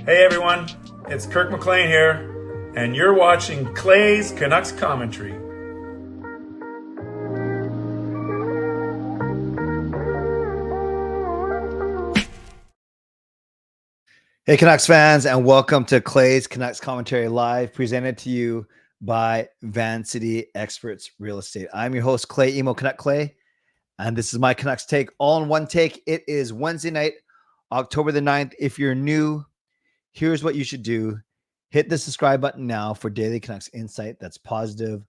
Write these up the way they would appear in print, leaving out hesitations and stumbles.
Hey everyone, it's Kirk McLean here, and you're watching Clay's Canucks Commentary. Hey Canucks fans, and welcome to Clay's Canucks Commentary Live, presented to you by Van City Experts Real Estate. I'm your host, Clay Emo Canuck Clay, and this is my Canucks take, all in one take. It is Wednesday night, October the 9th. If you're new, here's what you should do. Hit the subscribe button now for daily Canucks insight that's positive,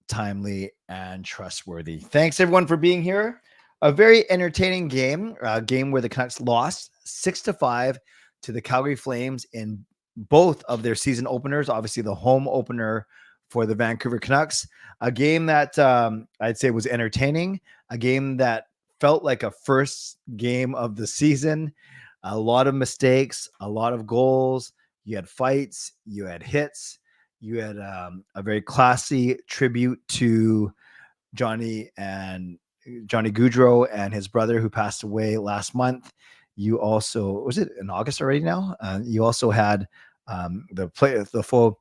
timely, and trustworthy. Thanks everyone for being here. A very entertaining game, a game where the Canucks lost 6-5 to the Calgary Flames in both of their season openers. Obviously, the home opener for the Vancouver Canucks, a game that I'd say was entertaining, a game that felt like a first game of the season. A lot of mistakes, a lot of goals. You had fights, you had hits, you had a very classy tribute to Johnny Gaudreau and his brother who passed away last month. You also, was it in August already now? You also had the full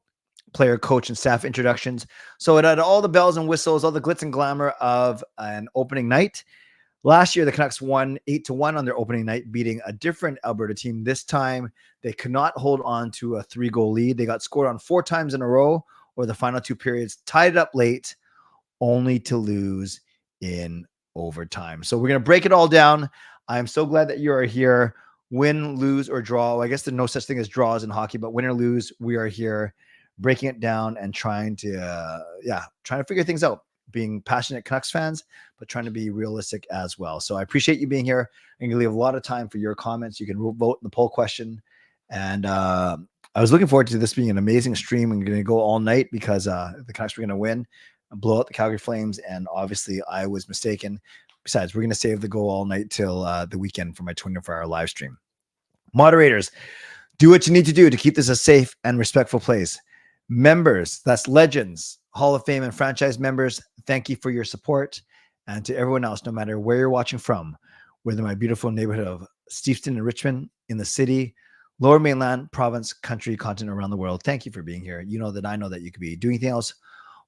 player, coach, and staff introductions. So it had all the bells and whistles, all the glitz and glamour of an opening night. Last year, the Canucks won 8-1 on their opening night, beating a different Alberta team. This time, they could not hold on to a 3-goal lead. They got scored on 4 times in a row, or the final 2 periods, tied it up late, only to lose in overtime. So we're going to break it all down. I'm so glad that you are here. Win, lose, or draw. I guess there's no such thing as draws in hockey, but win or lose, we are here breaking it down and trying to figure things out. Being passionate Canucks fans, but trying to be realistic as well. So I appreciate you being here. I'm going to leave a lot of time for your comments. You can vote in the poll question. And I was looking forward to this being an amazing stream. I'm going to go all night because the Canucks were going to win and blow out the Calgary Flames. And obviously I was mistaken. Besides, we're going to save the go all night till the weekend for my 24-hour live stream. Moderators, do what you need to do to keep this a safe and respectful place. Members, that's legends, Hall of Fame and franchise members, thank you for your support. And to everyone else, no matter where you're watching from, whether my beautiful neighborhood of Steveston and Richmond, in the city, Lower Mainland, province, country, continent, around the world, thank you for being here. You know that I know that you could be doing anything else,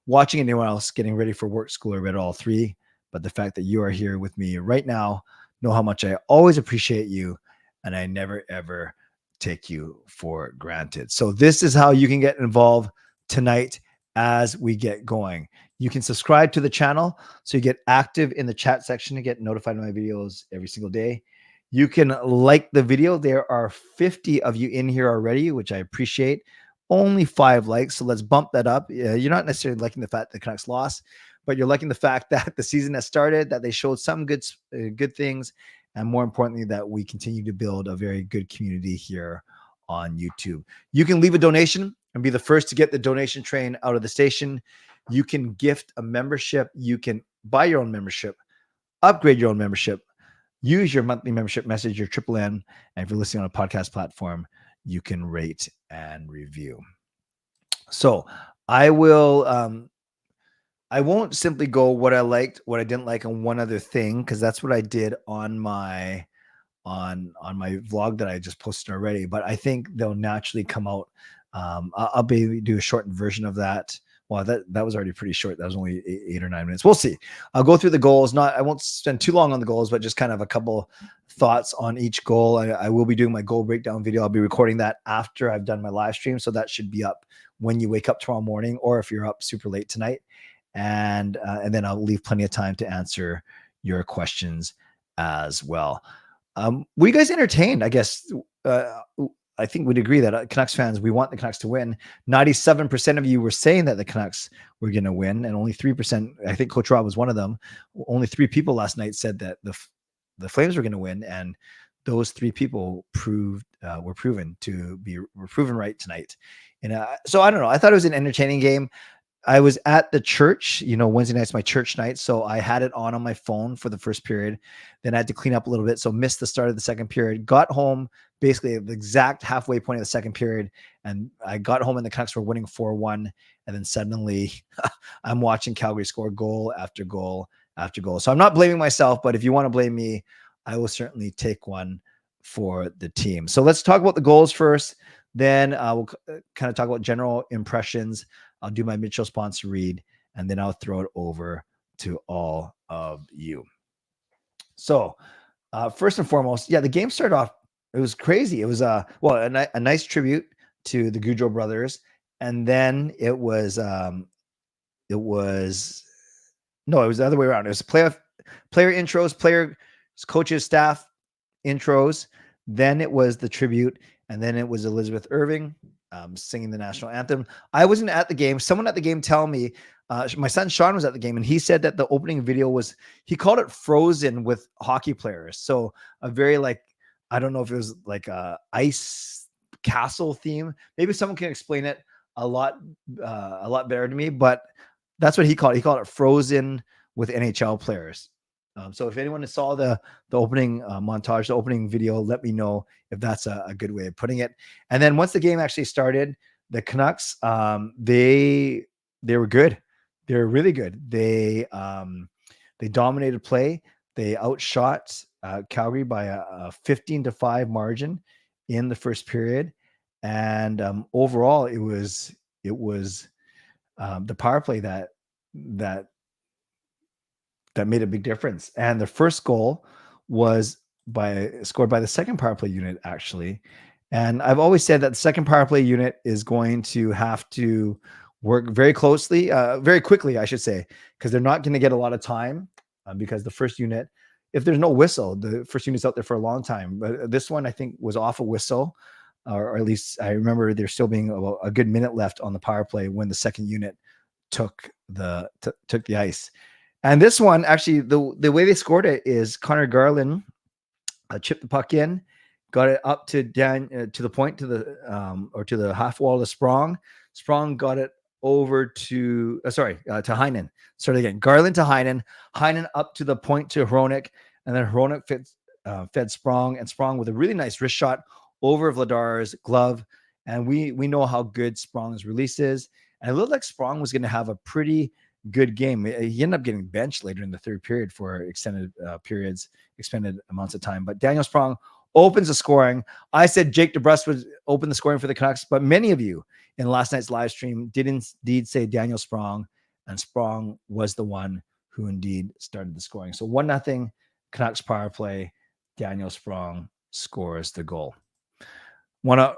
watching anyone else, getting ready for work, school, or bed, all three. But the fact that you are here with me right now, know how much I always appreciate you, and I never, ever take you for granted. So this is how you can get involved tonight as we get going. You can subscribe to the channel so you get active in the chat section to get notified of my videos every single day. You can like the video. There are 50 of you in here already, which I appreciate. Only 5 likes, so let's bump that up. You're not necessarily liking the fact that the Canucks lost, but you're liking the fact that the season has started, that they showed some good things, and more importantly, that we continue to build a very good community here on YouTube. You can leave a donation and be the first to get the donation train out of the station. You can gift a membership. You can buy your own membership, upgrade your own membership, use your monthly membership message, your Triple N. And if you're listening on a podcast platform, you can rate and review. So I won't simply go what I liked, what I didn't like, and one other thing, because that's what I did on my vlog that I just posted already. But I think they'll naturally come out. I'll maybe do a shortened version of that. Well, that was already pretty short. That was only 8 or 9 minutes. We'll see. I'll go through the goals. I won't spend too long on the goals, but just kind of a couple thoughts on each goal. I will be doing my goal breakdown video. I'll be recording that after I've done my live stream, so that should be up when you wake up tomorrow morning, or if you're up super late tonight. And then I'll leave plenty of time to answer your questions as well. Were you guys entertained? I guess I think we'd agree that Canucks fans, we want the Canucks to win. 97% of you were saying that the Canucks were going to win, and only 3%, I think Coach Rob was one of them, only 3 people last night said that the Flames were going to win, and those 3 people were proven right tonight. And so I don't know. I thought it was an entertaining game. I was at the church, Wednesday night's my church night. So I had it on my phone for the first period. Then I had to clean up a little bit. So missed the start of the second period, got home basically at the exact halfway point of the second period. And I got home and the Canucks were winning 4-1. And then suddenly I'm watching Calgary score goal after goal after goal. So I'm not blaming myself, but if you want to blame me, I will certainly take one for the team. So let's talk about the goals first. Then we'll kind of talk about general impressions. I'll do my Mitchell sponsor read, and then I'll throw it over to all of you. So first and foremost, the game started off, it was crazy. It was a nice tribute to the Goudreau brothers. And then it was the other way around. It was player intros, players, coaches, staff intros. Then it was the tribute, and then it was Elizabeth Irving singing the national anthem. I wasn't at the game. Someone at the game tell me, my son Sean was at the game, and he said that the opening video he called it Frozen with hockey players. So a very I don't know if it was like a ice castle theme. Maybe someone can explain it a lot better to me, but that's what he called it. He called it Frozen with NHL players. So if anyone saw the opening montage, the opening video, let me know if that's a good way of putting it. And then once the game actually started, the Canucks, they were good. They were really good. They dominated play. They outshot Calgary by a 15-5 margin in the first period. And overall, it was the power play that made a big difference. And the first goal was scored by the second power play unit, actually. And I've always said that the second power play unit is going to have to work very quickly, I should say, because they're not going to get a lot of time because the first unit, if there's no whistle, the first unit's out there for a long time. But this one, I think, was off a whistle, or at least I remember there still being a good minute left on the power play when the second unit took the ice. And this one, actually, the way they scored it is Connor Garland chipped the puck in, got it up to the point, to the half wall of Sprong. Sprong got it over to Heinen. Start again. Garland to Heinen. Heinen up to the point to Hronek, and then Hronek fed Sprong, and Sprong with a really nice wrist shot over Vladar's glove. And we know how good Sprong's release is. And it looked like Sprong was going to have a pretty good game. He ended up getting benched later in the third period for extended amounts of time. But Daniel Sprong opens the scoring. I said Jake DeBrusk would open the scoring for the Canucks, but many of you in last night's live stream did indeed say Daniel Sprong, and Sprong was the one who indeed started the scoring. So 1-0 Canucks power play. Daniel Sprong scores the goal. Want to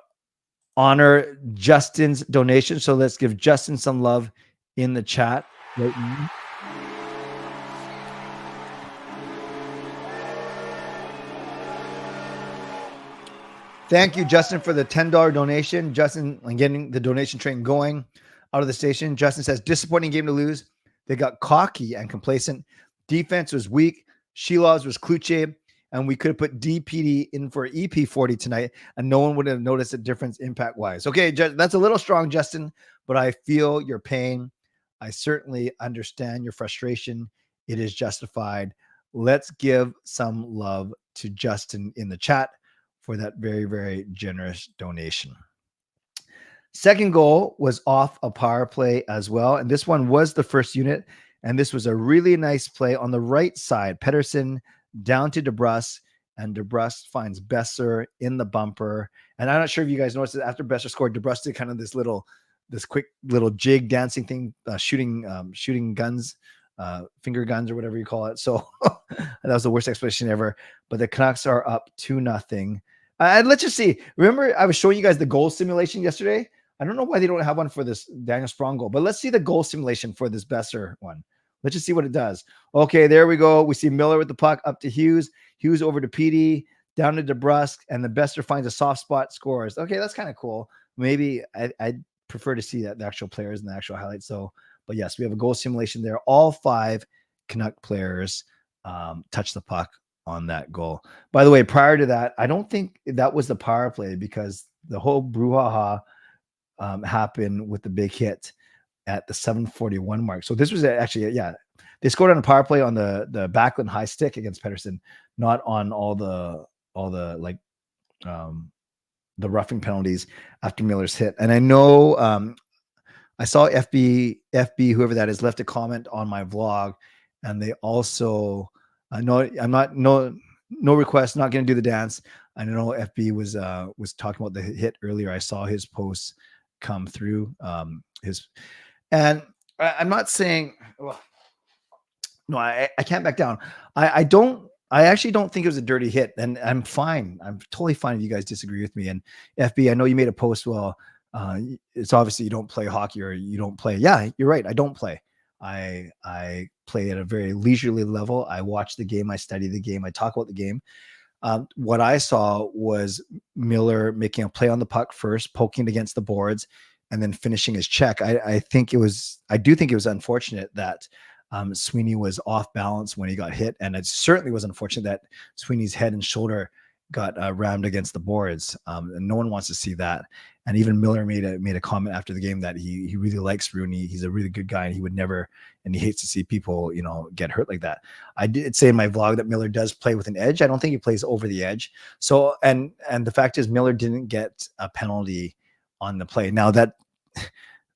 honor Justin's donation, so let's give Justin some love in the chat right now. Thank you, Justin, for the $10 donation. Justin, on getting the donation train going out of the station. Justin says, disappointing game to lose. They got cocky and complacent. Defense was weak. Shilovs was Kluche, and we could have put DPD in for EP40 tonight, and no one would have noticed a difference impact-wise. Okay, that's a little strong, Justin, but I feel your pain. I certainly understand your frustration. It is justified. Let's give some love to Justin in the chat for that very, very generous donation. Second goal was off a power play as well. And this one was the first unit. And this was a really nice play on the right side. Pettersson down to DeBrusk, and DeBrusk finds Besser in the bumper. And I'm not sure if you guys noticed that after Besser scored, DeBrusk did kind of this quick little jig dancing thing, shooting guns, finger guns or whatever you call it. So that was the worst explanation ever. But the Canucks are up 2-0. And let's just see. Remember, I was showing you guys the goal simulation yesterday. I don't know why they don't have one for this Daniel Sprong goal, but let's see the goal simulation for this Besser one. Let's just see what it does. Okay, there we go. We see Miller with the puck up to Hughes. Hughes over to PD, down to DeBrusk, and the Besser finds a soft spot, scores. Okay, that's kind of cool. Maybe I'd prefer to see that the actual players and the actual highlights. So, but yes, we have a goal simulation there. All 5 Canuck players touch the puck on that goal. By the way, prior to that, I don't think that was the power play, because the whole brouhaha happened with the big hit at the 7:41 mark. So this was actually, they scored on a power play on the Backlund high stick against Pettersson, not on all the the roughing penalties after Miller's hit. And I know I saw FB, whoever that is, left a comment on my vlog, and they also no request, not going to do the dance. I know FB was talking about the hit earlier. I saw his posts come through. And I'm not saying, well, no, I can't back down. I actually don't think it was a dirty hit, and I'm fine. I'm totally fine if you guys disagree with me. And FB, I know you made a post. Well, it's obviously you don't play hockey or you don't play. Yeah, you're right. I don't play. I play at a very leisurely level. I watch the game. I study the game. I talk about the game. What I saw was Miller making a play on the puck first, poking it against the boards, and then finishing his check. I do think it was unfortunate that Sweeney was off balance when he got hit, and it certainly was unfortunate that Sweeney's head and shoulder got rammed against the boards. And no one wants to see that. And even Miller made a comment after the game that he really likes Rooney. He's a really good guy, and he would never, and he hates to see people, get hurt like that. I did say in my vlog that Miller does play with an edge. I don't think he plays over the edge. So, and the fact is Miller didn't get a penalty on the play. Now that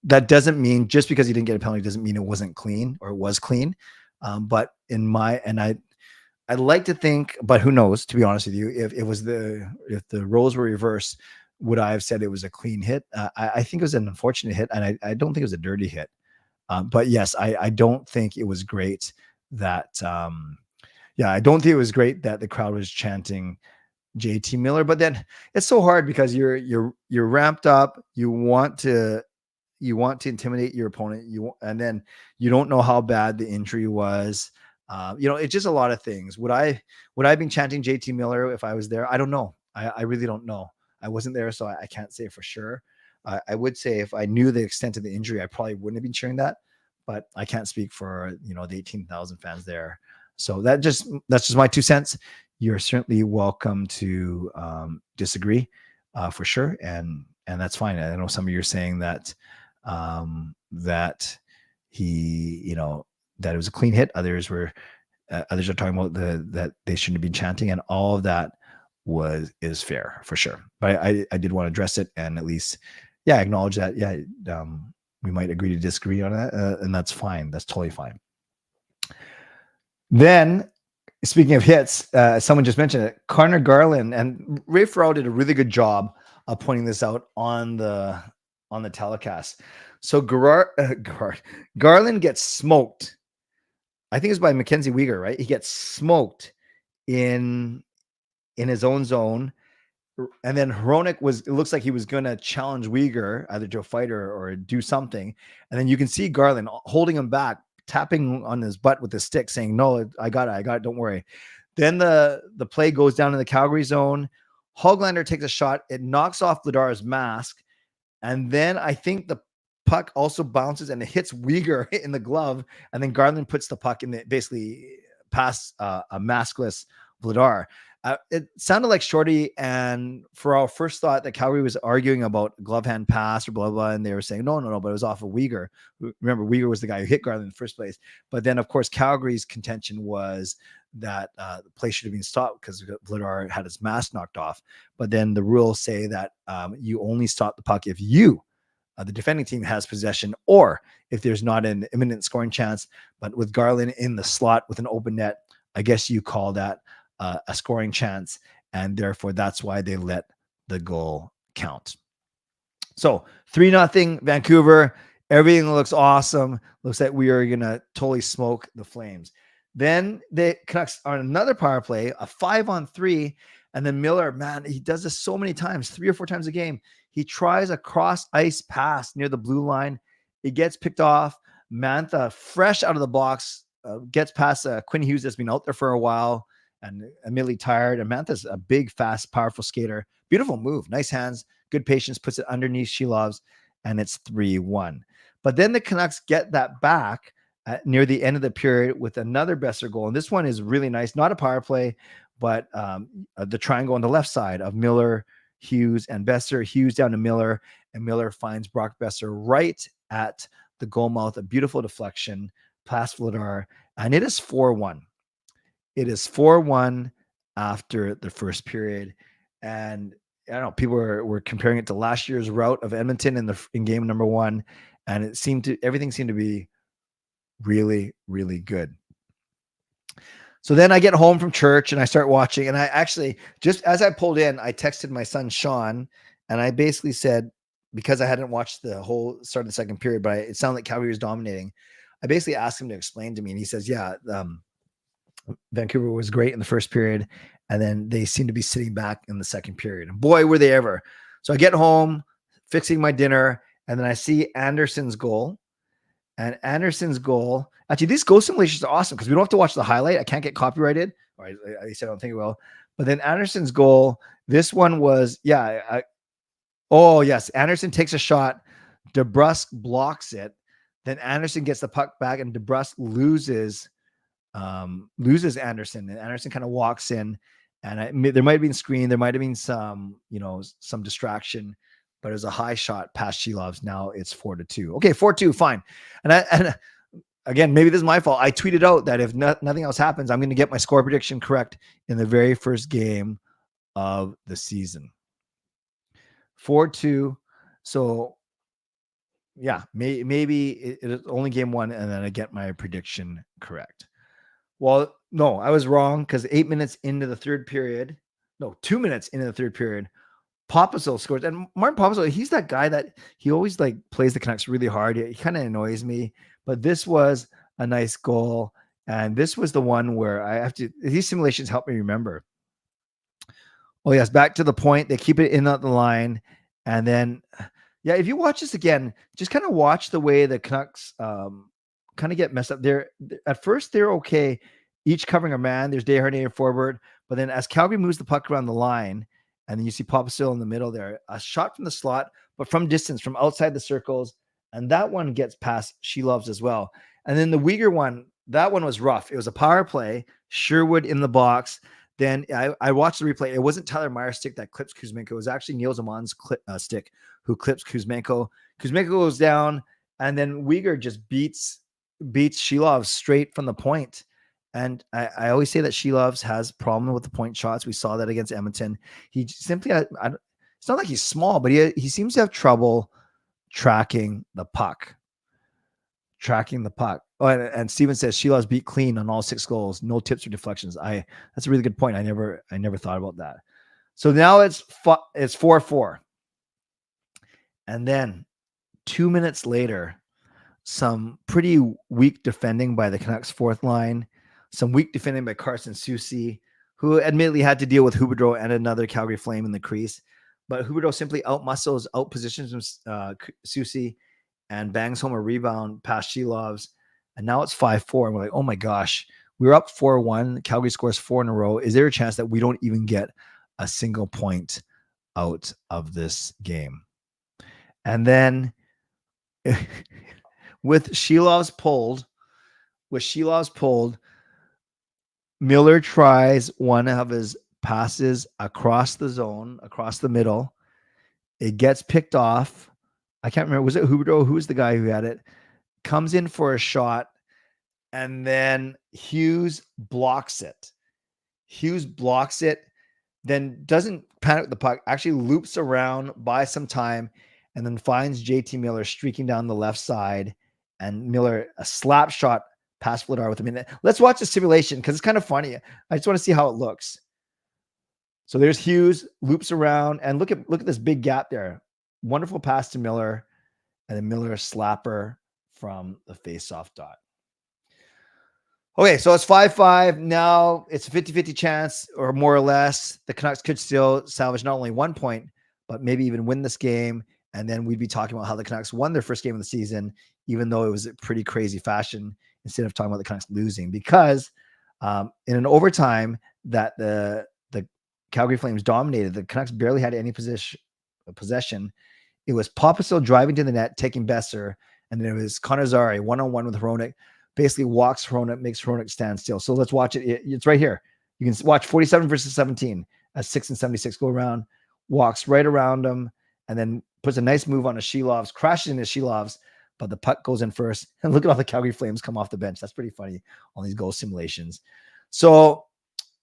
doesn't mean, just because he didn't get a penalty doesn't mean it wasn't clean, or it was clean. But I'd like to think, but who knows, to be honest with you, if the roles were reversed, would I have said it was a clean hit? I think it was an unfortunate hit, and I don't think it was a dirty hit. But yes, I don't think it was great that, I don't think it was great that the crowd was chanting JT Miller. But then it's so hard because you're ramped up. You want to intimidate your opponent. And then you don't know how bad the injury was. It's just a lot of things. Would I have been chanting JT Miller if I was there? I don't know. I really don't know. I wasn't there, so I can't say for sure. I would say if I knew the extent of the injury, I probably wouldn't have been cheering that, but I can't speak for, the 18,000 fans there. So that's just my 2 cents. You're certainly welcome to disagree for sure. And that's fine. I know some of you are saying that, that he, that it was a clean hit. Others are talking about that they shouldn't have been chanting, and all of that is fair for sure. But I did want to address it and at least, acknowledge that. We might agree to disagree on that, and that's fine. That's totally fine. Then, speaking of hits, someone just mentioned it. Connor Garland and Ray Farrell did a really good job of pointing this out on the telecast. So Garland gets smoked. I think it's by Mackenzie Weegar, right? He gets smoked in his own zone. And then Hronek it looks like he was going to challenge Weegar either to a fight or do something. And then you can see Garland holding him back, tapping on his butt with his stick, saying, "No, I got it. Don't worry." Then the play goes down in the Calgary zone. Hoglander takes a shot. It knocks off Vladar's mask. And then I think the puck also bounces and it hits Weegar in the glove. And then Garland puts the puck in basically past a maskless Vladar. It sounded like Shorty and Farrell first thought that Calgary was arguing about glove hand pass or blah, blah, and they were saying, no, but it was off of Weegar. Remember, Weegar was the guy who hit Garland in the first place. But then, of course, Calgary's contention was that the play should have been stopped because Vladar had his mask knocked off. But then the rules say that you only stop the puck if you, the defending team, has possession, or if there's not an imminent scoring chance. But with Garland in the slot with an open net, I guess you call that a scoring chance, and therefore that's why they let the goal count. So 3-0 Vancouver. Everything looks awesome. Looks like we are gonna totally smoke the Flames. Then the Canucks on another power play, a 5-on-3, and then Miller, man, he does this so many times, 3 or 4 times a game. He tries a cross ice pass near the blue line. It gets picked off. Mantha, fresh out of the box, gets past Quinn Hughes that's been out there for a while and immediately tired. And Mantha's a big, fast, powerful skater. Beautiful move. Nice hands, good patience, puts it underneath Shilov's, and it's 3-1. But then the Canucks get that back near the end of the period with another Besser goal. And this one is really nice. Not a power play, but the triangle on the left side of Miller, Hughes, and Besser. Hughes down to Miller, and Miller finds Brock Besser right at the goal mouth. A beautiful deflection past Vladar, and it is 4-1. It is 4-1 after the first period. And I don't know, people were comparing it to last year's rout of Edmonton in game number 1. And everything seemed to be really, really good. So then I get home from church and I start watching. And I actually, just as I pulled in, I texted my son, Sean, and I basically said, because I hadn't watched the whole start of the second period, but it sounded like Calgary was dominating. I basically asked him to explain to me. And he says, yeah, Vancouver was great in the first period. And then they seem to be sitting back in the second period. And boy, were they ever. So I get home, fixing my dinner, and then I see Anderson's goal. And Anderson's goal, actually, these goal simulations are awesome because we don't have to watch the highlight. I can't get copyrighted, or at least I don't think it will. But then Anderson's goal, this one was, oh, yes. Anderson takes a shot. DeBrusk blocks it. Then Anderson gets the puck back, and DeBrusk loses Anderson. And Anderson kind of walks in, and there might have been screen. There might have been some distraction, but it was a high shot past Shilov's. Now it's 4-2. Okay, 4-2, fine. And again, maybe this is my fault. I tweeted out that if nothing else happens, I'm going to get my score prediction correct in the very first game of the season. 4-2. So yeah, maybe it's only game one, and then I get my prediction correct. Well, no, I was wrong because 2 minutes into the third period, Popisil scores. And Martin Popisil, he's that guy that he always plays the Canucks really hard. He kind of annoys me, but this was a nice goal. And this was the one where these simulations help me remember. Oh yes, back to the point. They keep it in the line. And then, yeah, if you watch this again, just kind of watch the way the Canucks kind of get messed up. At first, they're okay, each covering a man. There's Desharnais and Forbert. But then as Calgary moves the puck around the line, and then you see Popisil in the middle there, a shot from the slot, but from distance, from outside the circles. And that one gets past Shilov's as well. And then the Uyghur one, that one was rough. It was a power play, Sherwood in the box. Then I watched the replay. It wasn't Tyler Meyer's stick that clips Kuzmenko. It was actually Neil Zamon's stick who clips Kuzmenko. Kuzmenko goes down, and then Uyghur just beats Shilov straight from the point. And I always say that Shilovs has problem with the point shots. We saw that against Edmonton. He simply, it's not like he's small, but he seems to have trouble tracking the puck. Oh, and Steven says Shilovs beat clean on all 6 goals, no tips or deflections. That's a really good point. I never thought about that. So now it's 4-4, and then 2 minutes later, some pretty weak defending by the Canucks fourth line. Some weak defending by Carson Soucy, who admittedly had to deal with Huberdeau and another Calgary Flame in the crease. But Huberdeau simply outpositions Soucy and bangs home a rebound past Shilovs. And now it's 5-4. And we're like, oh my gosh, we're up 4-1. Calgary scores 4 in a row. Is there a chance that we don't even get a single point out of this game? And then with Shilovs pulled, Miller tries one of his passes across the zone, across the middle. It gets picked off. I can't remember. Was it Huberdeau? Who's the guy who had it? Comes in for a shot, and then Hughes blocks it. Then doesn't panic the puck, actually loops around, buys some time, and then finds JT Miller streaking down the left side. And Miller, a slap shot past Vladar with a minute. Let's watch the simulation because it's kind of funny. I just want to see how it looks. So there's Hughes, loops around, and look at this big gap there. Wonderful pass to Miller, and then Miller a slapper from the face-off dot. Okay, so it's 5-5. Now it's a 50-50 chance, or more or less. The Canucks could still salvage not only 1 point, but maybe even win this game. And then we'd be talking about how the Canucks won their first game of the season, even though it was a pretty crazy fashion, instead of talking about the Canucks losing. Because in an overtime that the Calgary Flames dominated, the Canucks barely had any possession. It was Popisil driving to the net, taking Besser, and then it was Connor Zary one-on-one with Hronek, basically walks Hronek, makes Hronek stand still. So let's watch it. It's right here. You can watch 47 versus 17 as 6 and 76 go around, walks right around him, and then puts a nice move on a Shilovs, crashes into Shilovs, but the puck goes in first. And look at all the Calgary Flames come off the bench. That's pretty funny on these goal simulations. So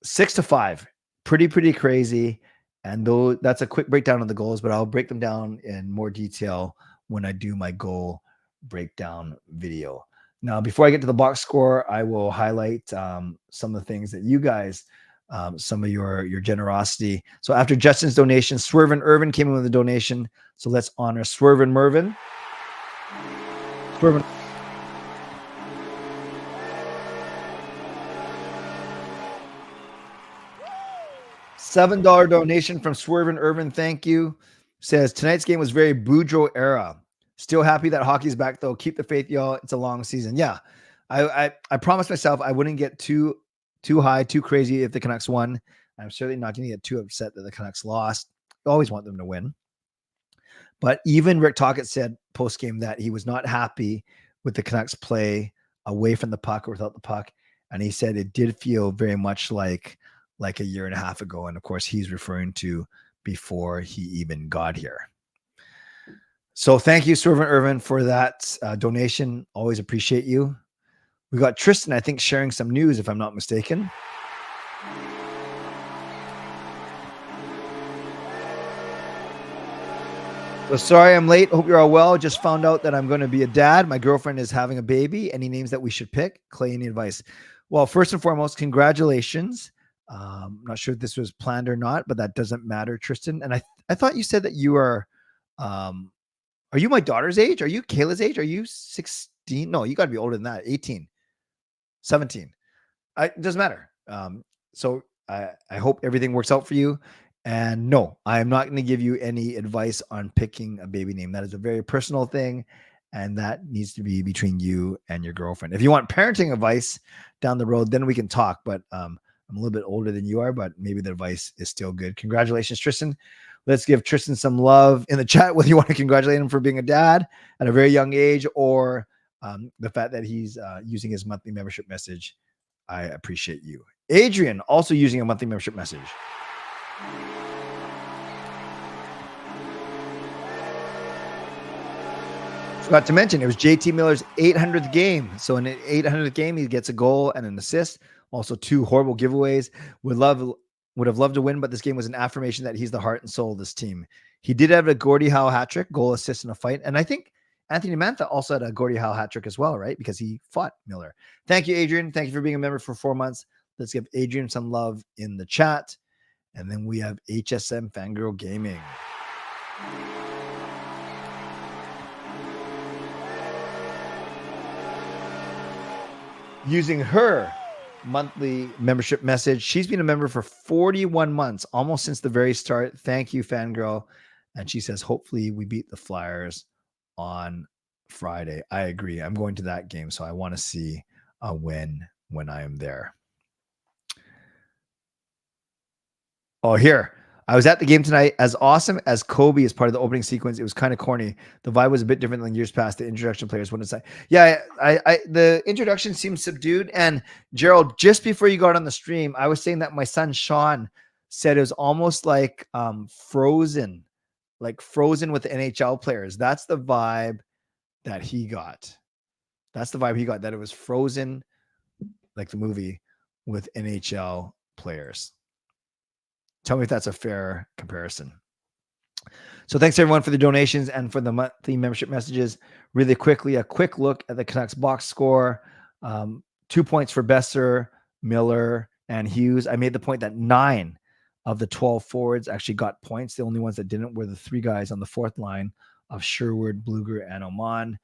6-5, pretty crazy. And though that's a quick breakdown of the goals, but I'll break them down in more detail when I do my goal breakdown video. Now, before I get to the box score, I will highlight some of the things that you guys, some of your generosity. So after Justin's donation, Swervin Irvin came in with a donation. So let's honor Swervin Mervin. Swervin. $7 donation from Swervin Irvin. Thank you. Says tonight's game was very Boudreaux era. Still happy that hockey's back though. Keep the faith, y'all. It's a long season. Yeah, I promised myself I wouldn't get too high, too crazy if the Canucks won. I'm certainly not going to get too upset that the Canucks lost. I always want them to win. But even Rick Tocchet said post game that he was not happy with the Canucks play away from the puck or without the puck, and he said it did feel very much like a year and a half ago. And of course, he's referring to before he even got here. So thank you, Swervin Irvin, for that donation. Always appreciate you. We got Tristan, I think, sharing some news, if I'm not mistaken. So sorry I'm late. Hope you're all well. Just found out that I'm going to be a dad. My girlfriend is having a baby. Any names that we should pick? Clay, any advice? Well, first and foremost, congratulations. I'm not sure if this was planned or not, but that doesn't matter, Tristan. And I thought you said that you are you my daughter's age? Are you Kayla's age? Are you 16? No, you got to be older than that. 18, 17. It doesn't matter. So I hope everything works out for you. And no, I am not going to give you any advice on picking a baby name. That is a very personal thing. And that needs to be between you and your girlfriend. If you want parenting advice down the road, then we can talk. But I'm a little bit older than you are, but maybe the advice is still good. Congratulations, Tristan. Let's give Tristan some love in the chat, whether you want to congratulate him for being a dad at a very young age or the fact that he's using his monthly membership message. I appreciate you. Adrian, also using a monthly membership message. Forgot to mention, it was JT Miller's 800th game. So in an 800th game, he gets a goal and an assist. Also 2 horrible giveaways. Would have loved to win, but this game was an affirmation that he's the heart and soul of this team. He did have a Gordie Howe hat trick, goal, assist, and a fight. And I think Anthony Mantha also had a Gordie Howe hat trick as well, right? Because he fought Miller. Thank you, Adrian. Thank you for being a member for 4 months. Let's give Adrian some love in the chat. And then we have HSM Fangirl Gaming. Using her monthly membership message. She's been a member for 41 months, almost since the very start. Thank you, Fangirl. And she says, hopefully we beat the Flyers on Friday. I agree. I'm going to that game, so I want to see a win when I am there. Oh, here. I was at the game tonight. As awesome as Kobe is part of the opening sequence, it was kind of corny. The vibe was a bit different than years past. The introduction players wouldn't say. Yeah, the introduction seemed subdued. And Gerald, just before you got on the stream, I was saying that my son Sean said it was almost like Frozen with the NHL players. That's the vibe that he got. That's the vibe he got, that it was Frozen, like the movie, with NHL players. Tell me if that's a fair comparison. So thanks everyone for the donations and for the monthly membership messages. Really quickly, a quick look at the Canucks box score. 2 points for Besser, Miller, and Hughes. I made the point that 9 of the 12 forwards actually got points. The only ones that didn't were the 3 guys on the fourth line of Sherwood, Bluger, and Oman.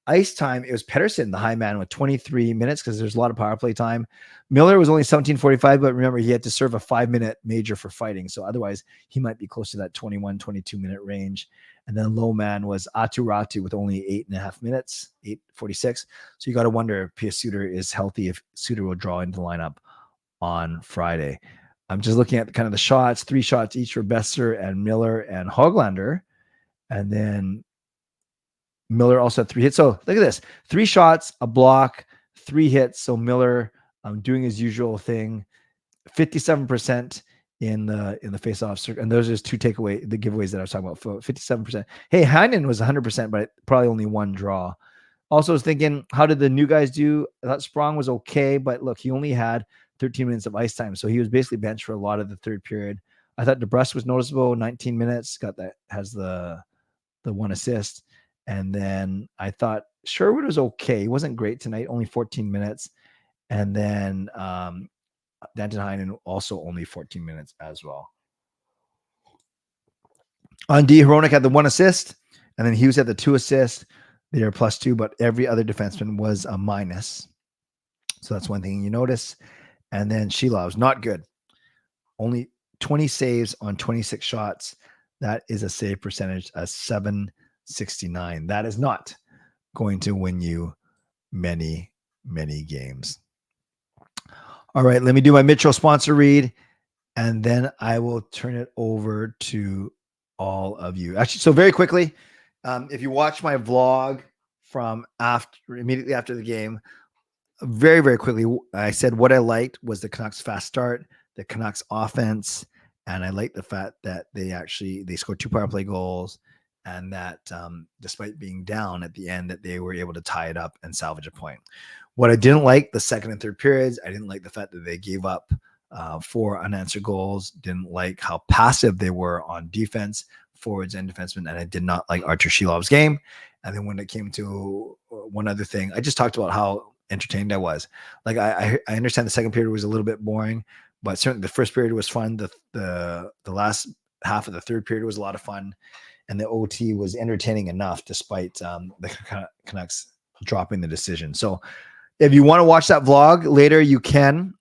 Ice time, it was Pettersson, the high man, with 23 minutes because there's a lot of power play time. Miller was only 17:45, but remember, he had to serve a 5-minute major for fighting. So otherwise, he might be close to that 21, 22-minute range. And then low man was Atu Ratu with only 8.5 minutes, 8:46. So you got to wonder if P.S. Suter is healthy, if Suter will draw into the lineup on Friday. I'm just looking at kind of the shots, 3 shots each for Besser and Miller and Hoglander. And then Miller also had 3 hits. So look at this: 3 shots, a block, 3 hits. So Miller doing his usual thing, 57% in the face-off circle. And those are just 2 the giveaways that I was talking about. 57%. Hey, Heinen was 100%, but probably only 1 draw. Also was thinking, how did the new guys do? I thought Sprong was okay, but look, he only had 13 minutes of ice time. So he was basically benched for a lot of the third period. I thought DeBrusque was noticeable, 19 minutes, has the 1 assist. And then I thought Sherwood was okay. He wasn't great tonight, only 14 minutes. And then Danton Heinen also only 14 minutes as well. On D, Hronik had the 1 assist, and then Hughes had the 2 assists. They are +2, but every other defenseman was a minus. So that's one thing you notice. And then Shilov's not good. Only 20 saves on 26 shots. That is a save percentage of 769. That is not going to win you many, many games. All right, let me do my Mitchell sponsor read, and then I will turn it over to all of you. Actually, so very quickly, if you watch my vlog from immediately after the game, very, very quickly, I said what I liked was the Canucks fast start, the Canucks offense, and I liked the fact that they scored 2 power play goals, and that despite being down at the end, that they were able to tie it up and salvage a point. What I didn't like, the second and third periods, I didn't like the fact that they gave up 4 unanswered goals. Didn't like how passive they were on defense, forwards and defensemen, and I did not like Artur Shilov's game. And then when it came to one other thing, I just talked about how entertained I was. Like I understand the second period was a little bit boring, but certainly the first period was fun. The last half of the third period was a lot of fun, and the OT was entertaining enough despite the Canucks dropping the decision. So if you want to watch that vlog later, you can.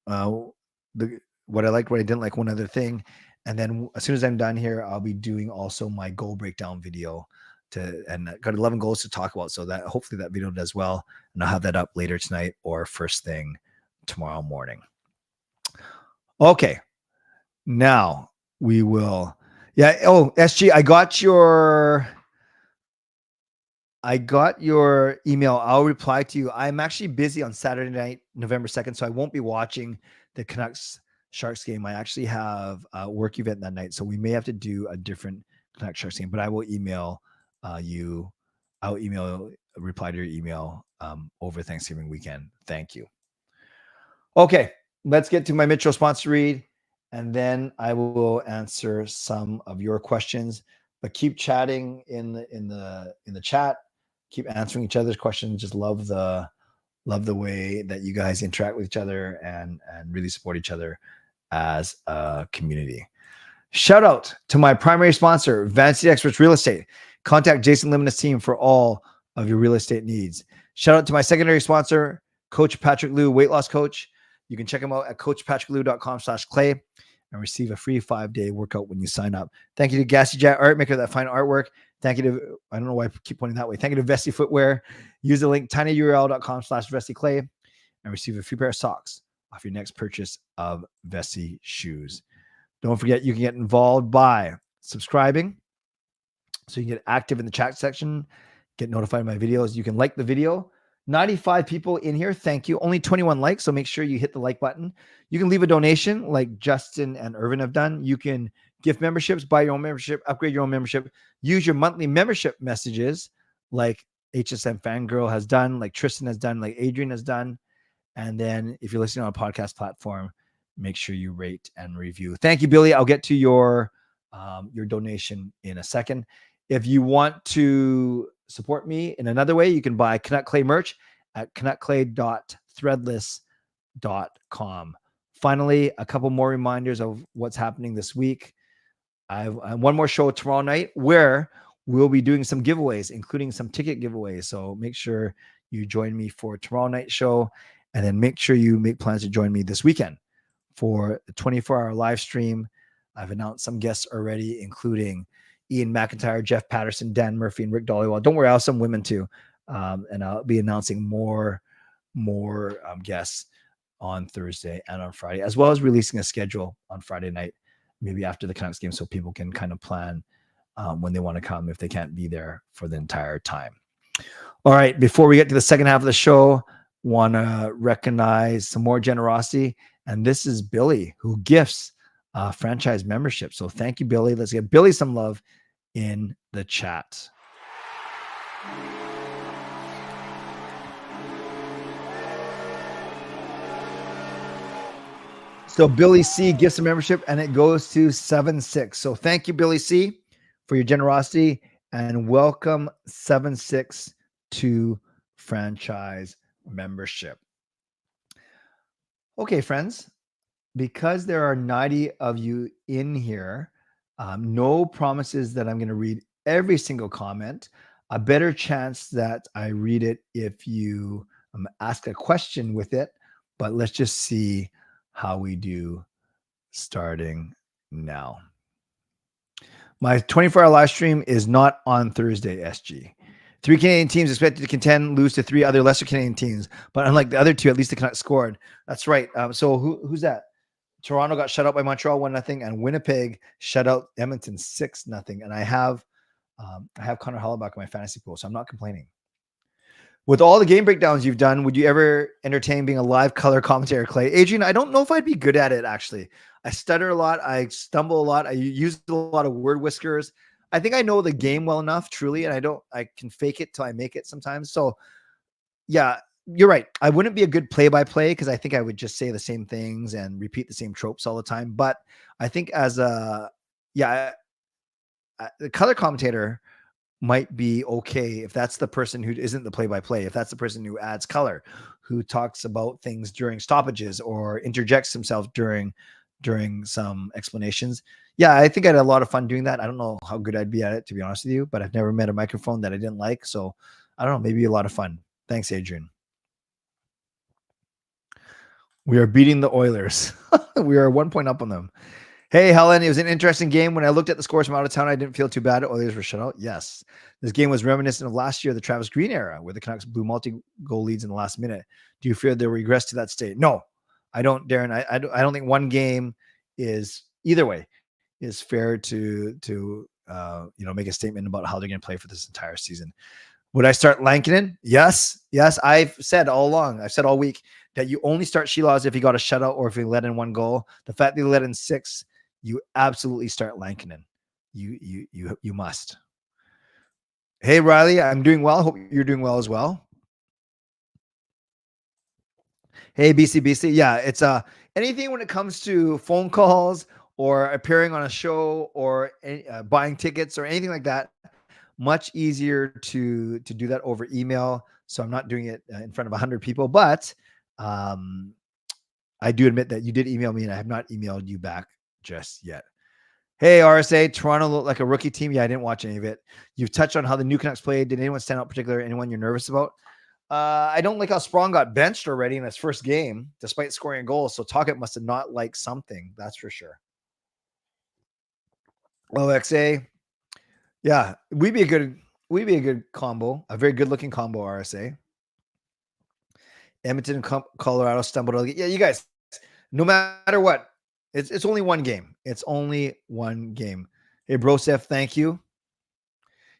What I liked, what I didn't like, one other thing. And then as soon as I'm done here, I'll be doing also my goal breakdown video and got 11 goals to talk about. So that hopefully that video does well. And I'll have that up later tonight or first thing tomorrow morning. Okay. Now we will. Yeah. Oh, SG, I got your email. I'll reply to you. I'm actually busy on Saturday night, November 2nd, so I won't be watching the Canucks Sharks game. I actually have a work event that night, so we may have to do a different Canucks Sharks game, but I will email you. I'll reply to your email over Thanksgiving weekend. Thank you. Okay, let's get to my Mitchell sponsor read, and then I will answer some of your questions. But keep chatting in the chat. Keep answering each other's questions. Just love the way that you guys interact with each other and really support each other as a community. Shout out to my primary sponsor, Vancity Experts Real Estate. Contact Jason Lim and his team for all of your real estate needs. Shout out to my secondary sponsor, Coach Patrick Liu, weight loss coach. You can check him out at coachpatrickliu.com/clay and receive a free 5-day workout when you sign up. Thank you to Gassy Jet Art, maker of that fine artwork. Thank you to, I don't know why I keep pointing that way. Thank you to Vesty Footwear. Use the link tinyurl.com/VestyClay and receive a free pair of socks off your next purchase of Vesty shoes. Don't forget, you can get involved by subscribing so you can get active in the chat section, get notified of my videos. You can like the video. 95 people in here. Thank you. Only 21 likes. So make sure you hit the like button. You can leave a donation like Justin and Irvin have done. You can gift memberships, buy your own membership, upgrade your own membership, use your monthly membership messages like HSM Fangirl has done, like Tristan has done, like Adrian has done. And then if you're listening on a podcast platform, make sure you rate and review. Thank you, Billy. I'll get to your donation in a second. If you want to support me in another way, you can buy Canuck Clay merch at canuckclay.threadless.com. Finally, a couple more reminders of what's happening this week. I have one more show tomorrow night where we'll be doing some giveaways, including some ticket giveaways. So make sure you join me for tomorrow night show, and then make sure you make plans to join me this weekend for the 24-hour live stream. I've announced some guests already, including Ian McIntyre, Jeff Patterson, Dan Murphy, and Rick Dollywell. Don't worry, I'll have some women too. And I'll be announcing more guests on Thursday and on Friday, as well as releasing a schedule on Friday night, maybe after the Canucks game, so people can kind of plan when they want to come if they can't be there for the entire time. All right, before we get to the second half of the show, want to recognize some more generosity. And this is Billy, who gifts franchise membership. So thank you, Billy. Let's get Billy some love in the chat. So Billy C gifts a membership, and it goes to 7-6. So thank you, Billy C, for your generosity. And welcome 762 franchise membership. Okay, friends, because there are 90 of you in here, no promises that I'm going to read every single comment. A better chance that I read it if you ask a question with it. But let's just see how we do starting now. My 24-hour live stream is not on Thursday, SG. 3 Canadian teams expected to contend, lose to 3 other lesser Canadian teams. But unlike the other 2, at least the Canucks scored. That's right. So who's that? Toronto got shut out by Montreal 1-0, and Winnipeg shut out Edmonton 6-0. And I have Connor Hollaback in my fantasy pool, so I'm not complaining. With all the game breakdowns you've done, would you ever entertain being a live color commentator, Clay? Adrian, I don't know if I'd be good at it, actually. I stutter a lot. I stumble a lot. I use a lot of word whiskers. I think I know the game well enough, truly, and I can fake it till I make it sometimes. So, yeah, you're right. I wouldn't be a good play-by-play because I think I would just say the same things and repeat the same tropes all the time. But I think as the color commentator might be okay if that's the person who isn't the play-by-play, if that's the person who adds color, who talks about things during stoppages or interjects himself during some explanations. Yeah, I think I had a lot of fun doing that. I don't know how good I'd be at it, to be honest with you, but I've never met a microphone that I didn't like. So I don't know, maybe a lot of fun. Thanks, Adrian. We are beating the Oilers. We are 1 point up on them. Hey, Helen, it was an interesting game. When I looked at the scores from out of town, I didn't feel too bad. Oilers were shut out. Yes. This game was reminiscent of last year, the Travis Green era, where the Canucks blew multi-goal leads in the llast minute. Do you fear they'll regress to that state? No, I don't, Darren. I don't think one game is either way is fair to make a statement about how they're going to play for this entire season. Would I start Lankinen? Yes. I've said all along, I've said all week that you only start Sheelaws if he got a shutout or if he let in 1 goal. The fact that he let in 6, you absolutely start Lankinen. You must. Hey, Riley, I'm doing well. Hope you're doing well as well. Hey, BC. Yeah, it's anything when it comes to phone calls or appearing on a show or buying tickets or anything like that. Much easier to do that over email. So I'm not doing it in front of 100 people, but I do admit that you did email me and I have not emailed you back just yet. Hey, RSA, Toronto looked like a rookie team. Yeah, I didn't watch any of it. You've touched on how the new Canucks played. Did anyone stand out particular? Anyone you're nervous about? I don't like how Sprong got benched already in his first game, despite scoring a goal. So Tocchet must have not liked something. That's for sure. OXA. Yeah, we'd be a good combo, a very good looking combo, RSA. Edmonton, Colorado stumbled. Yeah, you guys, no matter what, it's only one game. It's only one game. Hey, Brosef, thank you.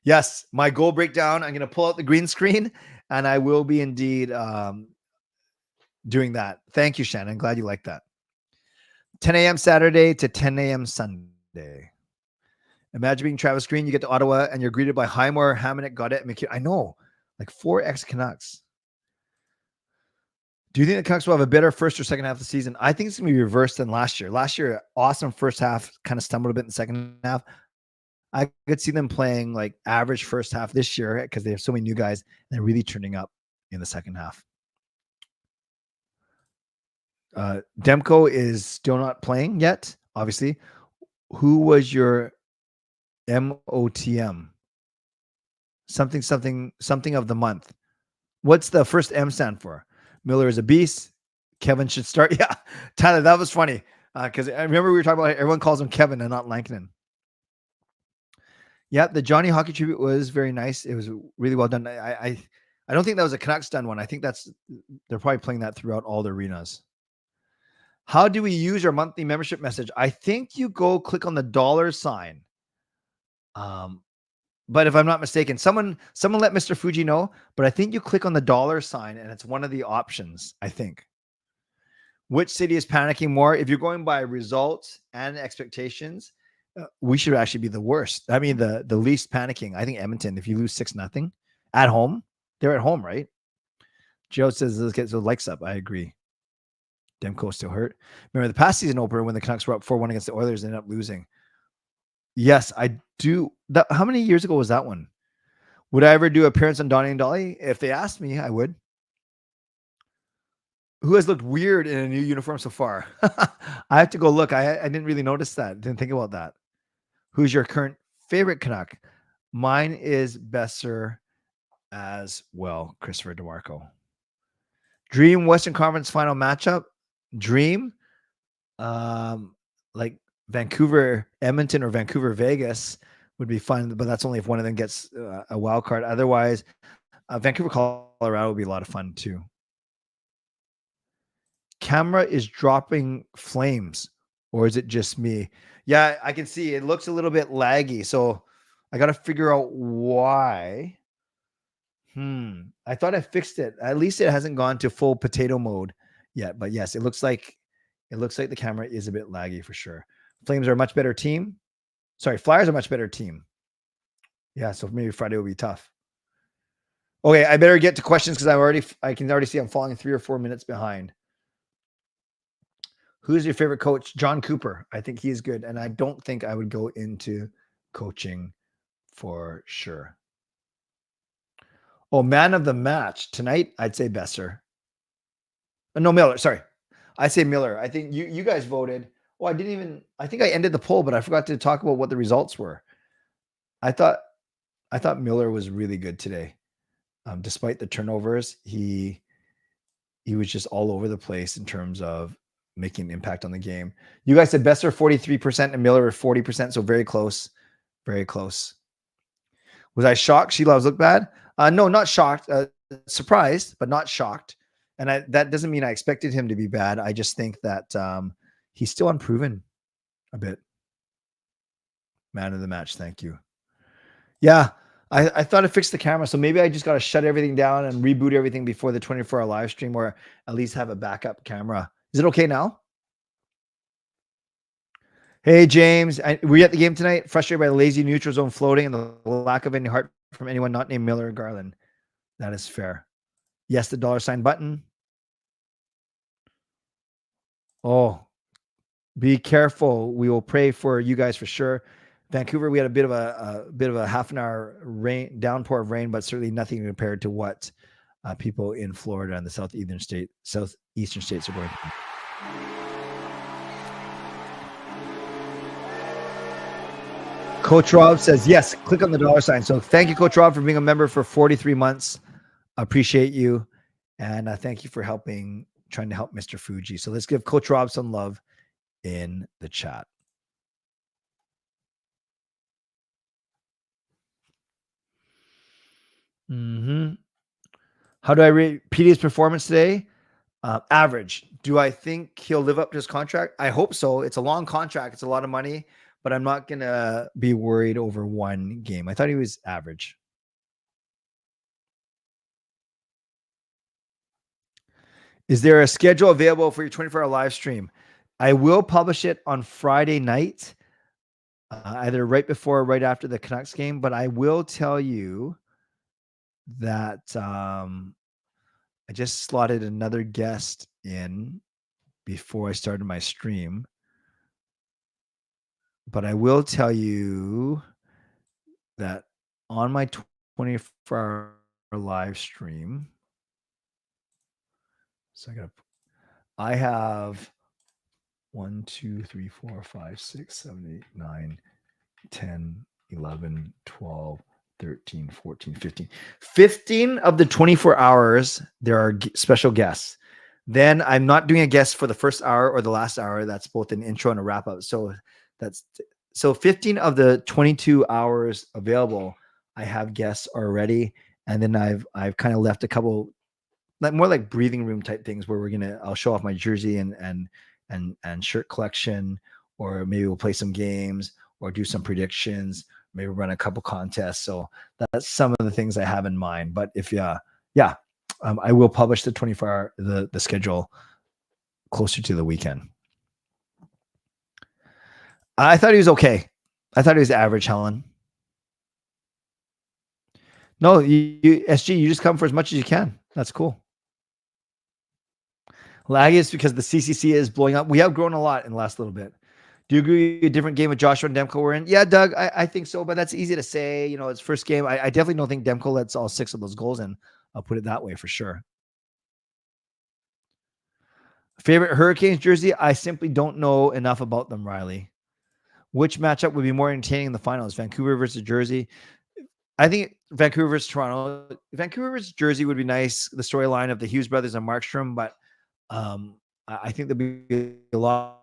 Yes, my goal breakdown. I'm going to pull out the green screen, and I will be indeed doing that. Thank you, Shannon. Glad you like that. 10 a.m. Saturday to 10 a.m. Sunday. Imagine being Travis Green. You get to Ottawa, and you're greeted by Highmore, Hamonic, Gaudette, and McKeon. I know, like 4 ex-Canucks. Do you think the Canucks will have a better first or second half of the season? I think it's going to be reversed than last year. Last year, awesome first half, kind of stumbled a bit in the second half. I could see them playing like average first half this year because they have so many new guys and they're really turning up in the second half. Demko is still not playing yet, obviously. Who was your MOTM? Something of the month. What's the first M stand for? Miller is a beast. Kevin should start. Yeah, Tyler, that was funny because I remember we were talking about everyone calls him Kevin and not Lankinen. Yeah, the Johnny Hockey tribute was very nice. It was really well done. I don't think that was a Canucks done one. I think they're probably playing that throughout all the arenas. How do we use our monthly membership message? I think you go click on the $sign. But if I'm not mistaken, someone let Mr. Fuji know, but I think you click on the $sign and it's one of the options, I think. Which city is panicking more? If you're going by results and expectations, we should actually be the worst. I mean, the least panicking. I think Edmonton, if you lose 6-0 at home, they're at home, right? Joe says, let's get the likes up. I agree. Demko still hurt. Remember the past season opener when the Canucks were up 4-1 against the Oilers and ended up losing. Yes, I do. That, how many years ago was that one? Would I ever do appearance on Donnie and Dolly? If they asked me, I would. Who has looked weird in a new uniform so far? I have to go look. I didn't really notice that. Didn't think about that. Who's your current favorite Canuck? Mine is Besser as well, Christopher DeMarco. Dream Western Conference final matchup. Dream, like Vancouver, Edmonton, or Vancouver, Vegas would be fun, but that's only if one of them gets a wild card. Otherwise, Vancouver, Colorado would be a lot of fun too. Camera is dropping flames, or is it just me? Yeah, I can see it looks a little bit laggy, so I got to figure out why. I thought I fixed it. At least it hasn't gone to full potato mode yet, but yes, it looks like the camera is a bit laggy for sure. Flames are a much better team. Sorry, Flyers are a much better team. Yeah, so maybe Friday will be tough. Okay, I better get to questions because I can already see I'm falling 3 or 4 minutes behind. Who's your favorite coach? John Cooper. I think he's good, and I don't think I would go into coaching for sure. Oh, man of the match tonight, I'd say Besser. No, Miller. Sorry, I say Miller. I think you guys voted. Oh, I think I ended the poll, but I forgot to talk about what the results were. I thought Miller was really good today. Despite the turnovers, he was just all over the place in terms of making an impact on the game. You guys said Besser 43% and Miller 40%, so very close. Very close. Was I shocked Shelovs looked bad? No, not shocked. Surprised, but not shocked. And that doesn't mean I expected him to be bad. I just think that he's still unproven a bit. Man of the match, thank you. Yeah, I thought I fixed the camera, so maybe I just got to shut everything down and reboot everything before the 24-hour live stream, or at least have a backup camera. Is it okay now? Hey, James. Were you at the game tonight? Frustrated by the lazy neutral zone floating and the lack of any heart from anyone not named Miller or Garland. That is fair. Yes, the $sign button. Oh, be careful. We will pray for you guys for sure. Vancouver, we had a bit of a half an hour downpour of rain, but certainly nothing compared to what people in Florida and the southeastern states are going through. Coach Rob says, yes, click on the $sign. So thank you, Coach Rob, for being a member for 43 months. I appreciate you. And thank you for trying to help Mr. Fuji. So let's give Coach Rob some love in the chat. How do I rate PD's performance today? Average. Do I think he'll live up to his contract? I hope so. It's a long contract. It's a lot of money, but I'm not going to be worried over one game. I thought he was average. Is there a schedule available for your 24-hour live stream? I will publish it on Friday night, either right before or right after the Canucks game, but I will tell you that I just slotted another guest in before I started my stream. But I will tell you that on my 24-hour live stream, so I have 1, 2, 3, 4, 5, 6, 7, 8, 9, 10, 11, 12, 13, 14, 15. 15 of the 24 hours, there are special guests. Then I'm not doing a guest for the first hour or the last hour. That's both an intro and a wrap up. So 15 of the 22 hours available, I have guests already. And then I've kind of left a couple, more like breathing room type things where I'll show off my jersey and shirt collection, or maybe we'll play some games or do some predictions, maybe run a couple contests. So that's some of the things I have in mind. But if I will publish the 24-hour, the schedule closer to the weekend. I thought he was okay. I thought he was average, Helen. No, SG, you just come for as much as you can. That's cool. Lag is because the CCC is blowing up. We have grown a lot in the last little bit. Do you agree a different game with Joshua and Demko were in? Yeah, Doug, I think so, but that's easy to say. You know, it's first game. I definitely don't think Demko lets all 6 of those goals in. I'll put it that way for sure. Favorite Hurricanes jersey? I simply don't know enough about them, Riley. Which matchup would be more entertaining in the finals? Vancouver versus Jersey? I think Vancouver versus Toronto. Vancouver versus Jersey would be nice. The storyline of the Hughes brothers and Markstrom, but I think there'll be a lot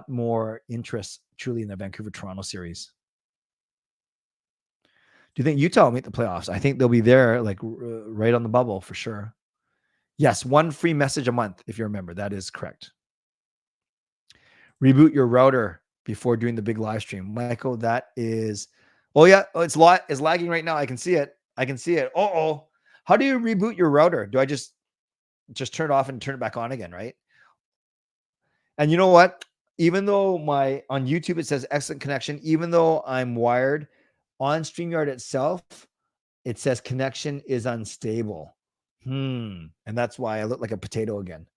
more interest truly in the Vancouver Toronto series. Do you think Utah will make the playoffs? I think they'll be there, like right on the bubble for sure. Yes, 1 free message a month, if you remember. That is correct. Reboot your router before doing the big live stream. Michael, that is... Oh, yeah. Oh, it's lagging right now. I can see it. Uh-oh. How do you reboot your router? Do I just turn it off and turn it back on again, right? And you know what? Even though on YouTube it says excellent connection, even though I'm wired, on StreamYard itself, it says connection is unstable. And that's why I look like a potato again.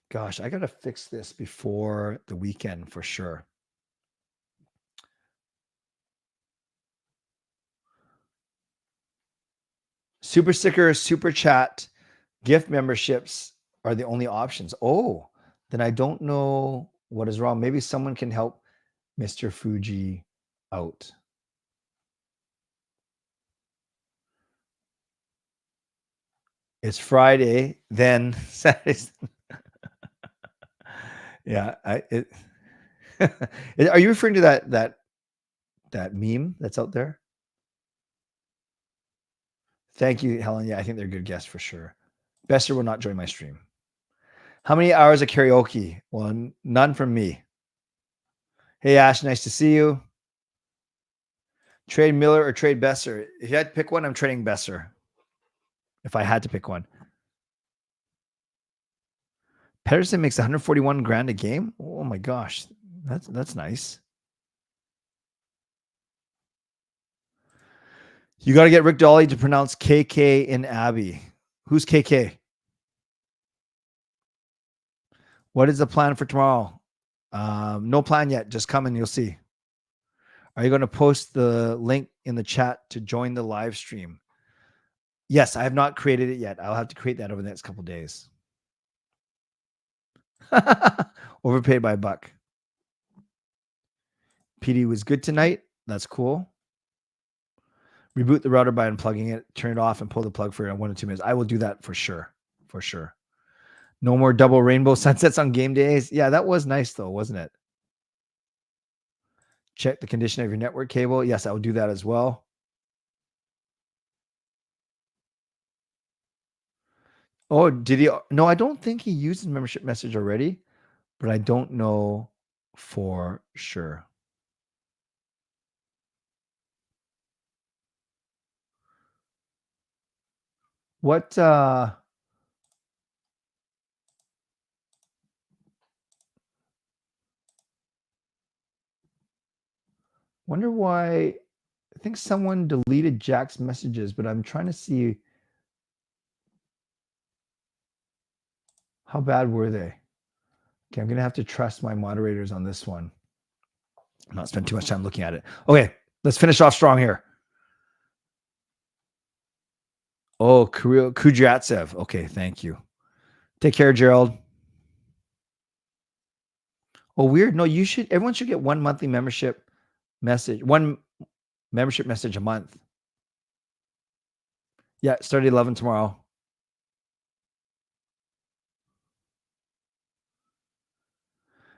Gosh, I got to fix this before the weekend for sure. Super sticker, super chat, gift memberships are the only options. Oh, then I don't know what is wrong. Maybe someone can help Mr. Fuji out. It's Friday, then Saturday. Yeah, are you referring to that meme that's out there? Thank you, Helen. Yeah, I think they're good guests for sure. Bester will not join my stream. How many hours of karaoke? Well, none from me. Hey, Ash, nice to see you. Trade Miller or trade Besser? If you had to pick one, I'm trading Besser. If I had to pick one. Pedersen makes 141 grand a game. Oh my gosh, that's nice. You got to get Rick Dolly to pronounce KK in Abby. Who's KK? What is the plan for tomorrow? No plan yet. Just come and you'll see. Are you going to post the link in the chat to join the live stream? Yes, I have not created it yet. I'll have to create that over the next couple of days. Overpaid by a buck. PD was good tonight. That's cool. Reboot the router by unplugging it, turn it off, and pull the plug for 1 to 2 minutes. I will do that for sure. For sure. No more double rainbow sunsets on game days. Yeah, that was nice though, wasn't it? Check the condition of your network cable. Yes, I will do that as well. Oh, did he? No, I don't think he used his membership message already, but I don't know for sure. What wonder why I think someone deleted Jack's messages, but I'm trying to see how bad were they? Okay, I'm going to have to trust my moderators on this one. I'm not spend too much time looking at it. Okay, let's finish off strong here. Oh, Kudryatsev. Okay, thank you. Take care, Gerald. Oh, weird. No, everyone should get one membership message a month. Yeah, start at 11 tomorrow.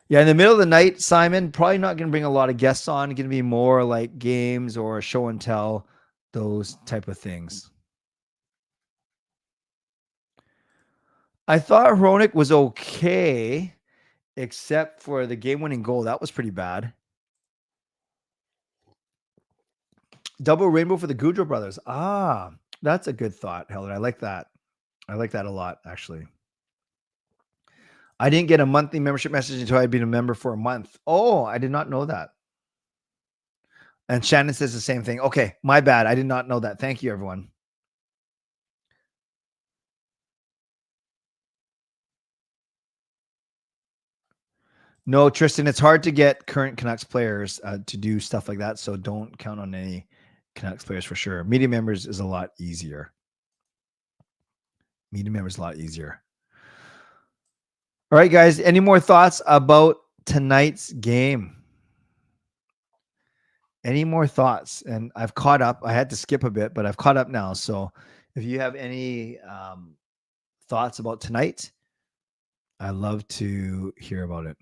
Yeah, in the middle of the night, Simon, probably not going to bring a lot of guests on. Going to be more like games or show and tell, those type of things. I thought Hronik was okay, except for the game-winning goal. That was pretty bad. Double rainbow for the Goudreau brothers. Ah, that's a good thought, Helen. I like that. I like that a lot, actually. I didn't get a monthly membership message until I'd been a member for a month. Oh, I did not know that. And Shannon says the same thing. Okay, my bad. I did not know that. Thank you, everyone. No, Tristan, it's hard to get current Canucks players to do stuff like that. So don't count on any Canucks players for sure. Media members is a lot easier. Media members a lot easier. All right, guys. Any more thoughts about tonight's game? Any more thoughts? And I've caught up. I had to skip a bit, but I've caught up now. So if you have any thoughts about tonight, I'd love to hear about it.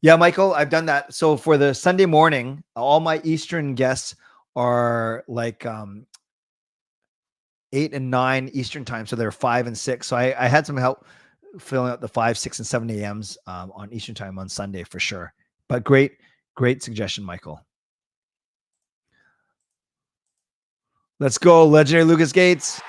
Yeah, Michael, I've done that. So for the Sunday morning, all my Eastern guests are like 8 and 9 Eastern time. So they're 5 and 6. So I had some help filling out the 5, 6, and 7 a.m.s on Eastern time on Sunday for sure. But great suggestion, Michael. Let's go, legendary Lucas Gates.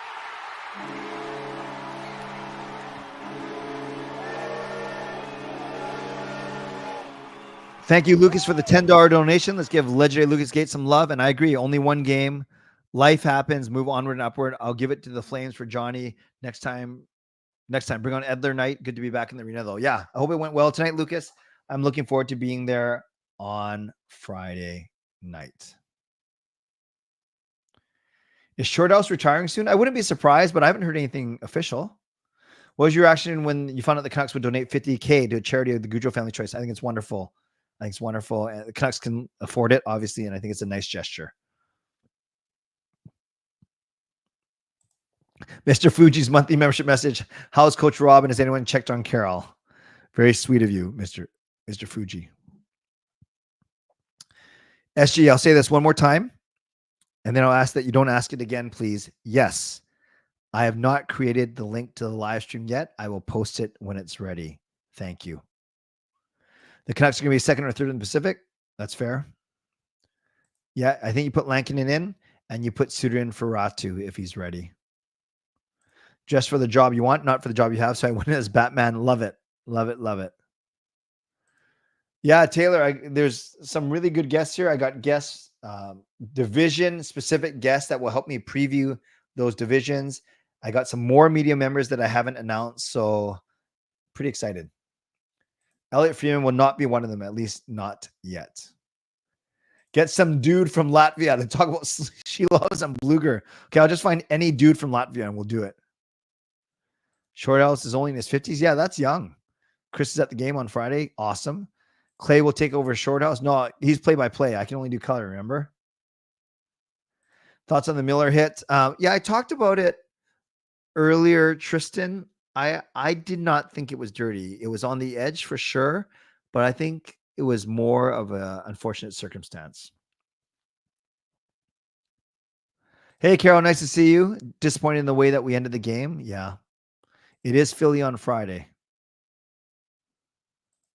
Thank you, Lucas, for the $10 donation. Let's give legendary Lucas Gates some love. And I agree, only one game. Life happens. Move onward and upward. I'll give it to the Flames for Johnny next time. Bring on Edler night. Good to be back in the arena, though. Yeah, I hope it went well tonight, Lucas. I'm looking forward to being there on Friday night. Is Shorthouse retiring soon? I wouldn't be surprised, but I haven't heard anything official. What was your reaction when you found out the Canucks would donate $50K to a charity of the Goudreau family choice? I think it's wonderful. And the Canucks can afford it, obviously, and I think it's a nice gesture. Mr. Fuji's monthly membership message. How's Coach Rob, and has anyone checked on Carol? Very sweet of you, Mr. Fuji. SG, I'll say this one more time, and then I'll ask that you don't ask it again, please. Yes, I have not created the link to the live stream yet. I will post it when it's ready. Thank you. The Canucks are going to be second or third in the Pacific. That's fair. Yeah, I think you put Lankinen in, and you put Suter in for Ratu if he's ready. Just for the job you want, not for the job you have. So I went as Batman. Love it. Love it. Love it. Yeah, Taylor, there's some really good guests here. I got guests, division-specific guests that will help me preview those divisions. I got some more media members that I haven't announced, so pretty excited. Elliot Freeman will not be one of them, at least not yet. Get some dude from Latvia to talk about she loves some Bluger. Okay, I'll just find any dude from Latvia and we'll do it. Shorthouse is only in his 50s. Yeah, that's young. Chris is at the game on Friday. Awesome. Clay will take over Shorthouse. No, he's play-by-play. I can only do color, remember? Thoughts on the Miller hit? Yeah, I talked about it earlier, Tristan. I did not think it was dirty. It was on the edge for sure, but I think it was more of an unfortunate circumstance. Hey, Carol, nice to see you. Disappointed in the way that we ended the game. Yeah. It is Philly on Friday.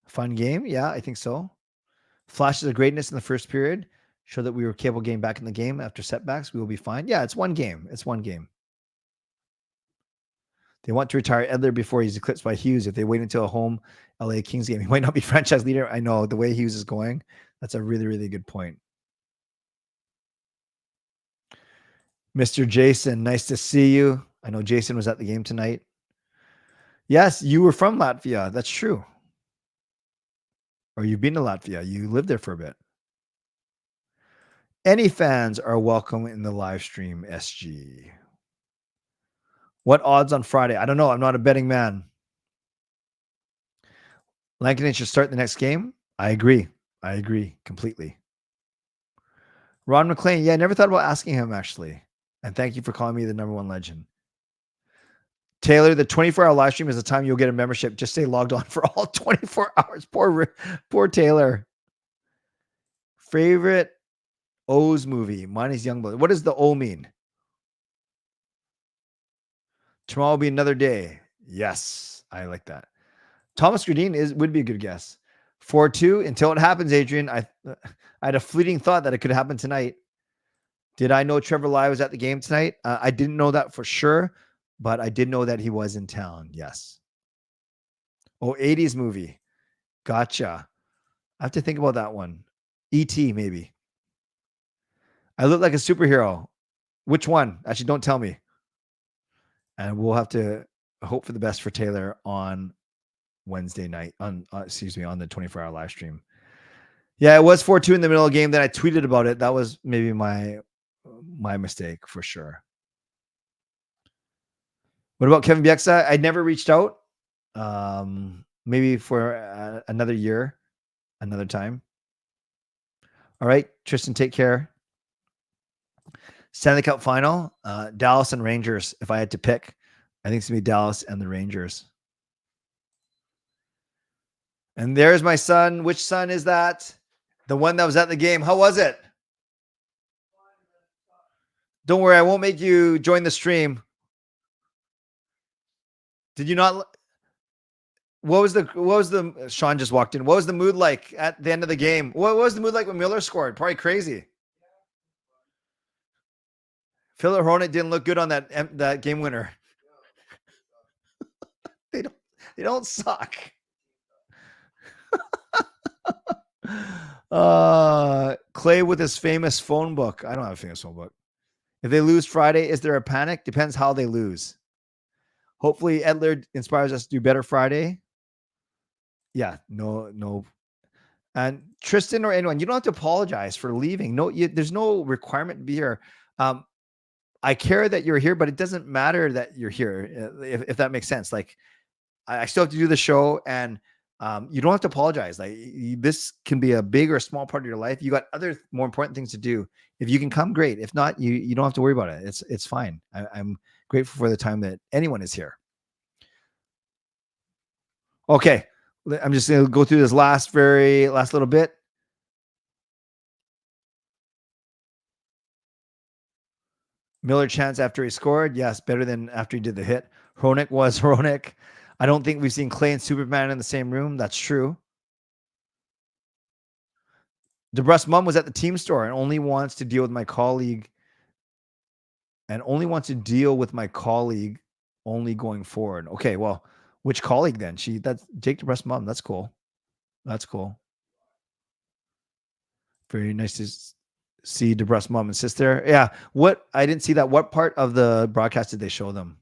Fun game? Yeah, I think so. Flashes of greatness in the first period show that we were capable of getting back in the game after setbacks. We will be fine. Yeah, it's one game. It's one game. They want to retire Edler before he's eclipsed by Hughes. If they wait until a home LA Kings game, he might not be franchise leader. I know the way Hughes is going. That's a really, really good point. Mr. Jason, nice to see you. I know Jason was at the game tonight. Yes, you were from Latvia. That's true. Or you've been to Latvia. You lived there for a bit. Any fans are welcome in the live stream, SG. What odds on Friday? I don't know. I'm not a betting man. Lankinen should start the next game. I agree. I agree completely. Ron McLean. Yeah, I never thought about asking him, actually. And thank you for calling me the #1 legend. Taylor, the 24-hour live stream is the time you'll get a membership. Just stay logged on for all 24 hours. Poor Taylor. Favorite O's movie? Mine is Youngblood. What does the O mean? Tomorrow will be another day. Yes, I like that. Thomas Gradine would be a good guess. 4-2 until it happens, Adrian. I had a fleeting thought that it could happen tonight. Did I know Trevor Lai was at the game tonight? I didn't know that for sure, but I did know that he was in town. Yes. Oh, 80s movie. Gotcha. I have to think about that one. E.T. maybe. I look like a superhero. Which one? Actually, don't tell me. And we'll have to hope for the best for Taylor on Wednesday night on the 24-hour live stream. Yeah, it was 4-2 in the middle of the game. Then I tweeted about it. That was maybe my mistake for sure. What about Kevin Bieksa? I never reached out. Maybe for another year, another time. All right, Tristan, take care. Stanley Cup final, Dallas and Rangers. If I had to pick, I think it's going to be Dallas and the Rangers. And there's my son. Which son is that? The one that was at the game. How was it? Don't worry, I won't make you join the stream. Did you not? What was the Sean just walked in. What was the mood like at the end of the game? What was the mood like when Miller scored? Probably crazy. Philip Hronek didn't look good on that game winner. They don't suck. Clay with his famous phone book. I don't have a famous phone book. If they lose Friday, is there a panic? Depends how they lose. Hopefully Edler inspires us to do better Friday. Yeah, no. And Tristan or anyone, you don't have to apologize for leaving. No, there's no requirement to be here. I care that you're here, but it doesn't matter that you're here, if that makes sense. Like, I still have to do the show, and you don't have to apologize. Like, this can be a big or a small part of your life. You got other more important things to do. If you can come, great. If not, you don't have to worry about it. It's fine. I'm grateful for the time that anyone is here. Okay, I'm just going to go through this last little bit. Miller chance after he scored. Yes, better than after he did the hit. Hronek was Hronek. I don't think we've seen Clay and Superman in the same room. That's true. DeBrus's mom was at the team store and only wants to deal with my colleague. Only going forward. Okay, well, which colleague then? That's Jake DeBrus's mom. That's cool. That's cool. Very nice to see DeBrus's mom and sister. Yeah. I didn't see that. What part of the broadcast did they show them?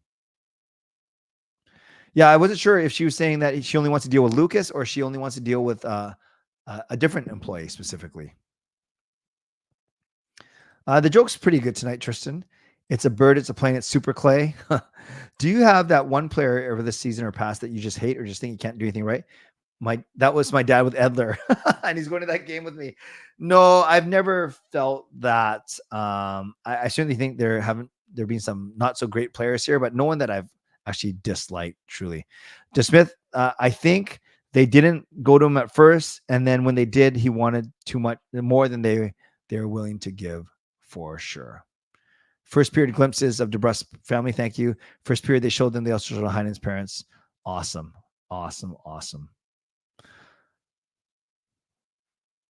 Yeah, I wasn't sure if she was saying that she only wants to deal with Lucas or she only wants to deal with a different employee specifically. The joke's pretty good tonight, Tristan. It's a bird, it's a plane, it's Super Clay. Do you have that one player over this season or past that you just hate or just think you can't do anything right? That was my dad with Edler, and he's going to that game with me. No, I've never felt that. I certainly think there been some not so great players here, but no one that I've actually disliked truly. DeSmith, I think they didn't go to him at first, and then when they did, he wanted too much more than they were willing to give for sure. First period glimpses of DeBrus's family. Thank you. First period, they showed them the also showed Heinen's parents. Awesome.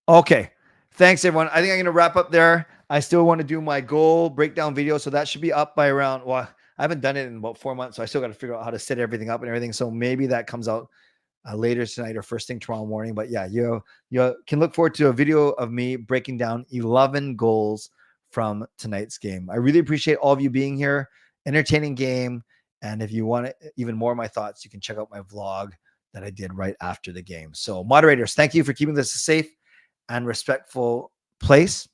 Okay. Thanks, everyone. I think I'm going to wrap up there. I still want to do my goal breakdown video. So that should be up by around, I haven't done it in about 4 months. So I still got to figure out how to set everything up and everything. So maybe that comes out later tonight or first thing tomorrow morning. But yeah, you can look forward to a video of me breaking down 11 goals from tonight's game. I really appreciate all of you being here. Entertaining game. And if you want even more of my thoughts, you can check out my vlog that I did right after the game. So moderators, thank you for keeping this a safe and respectful place.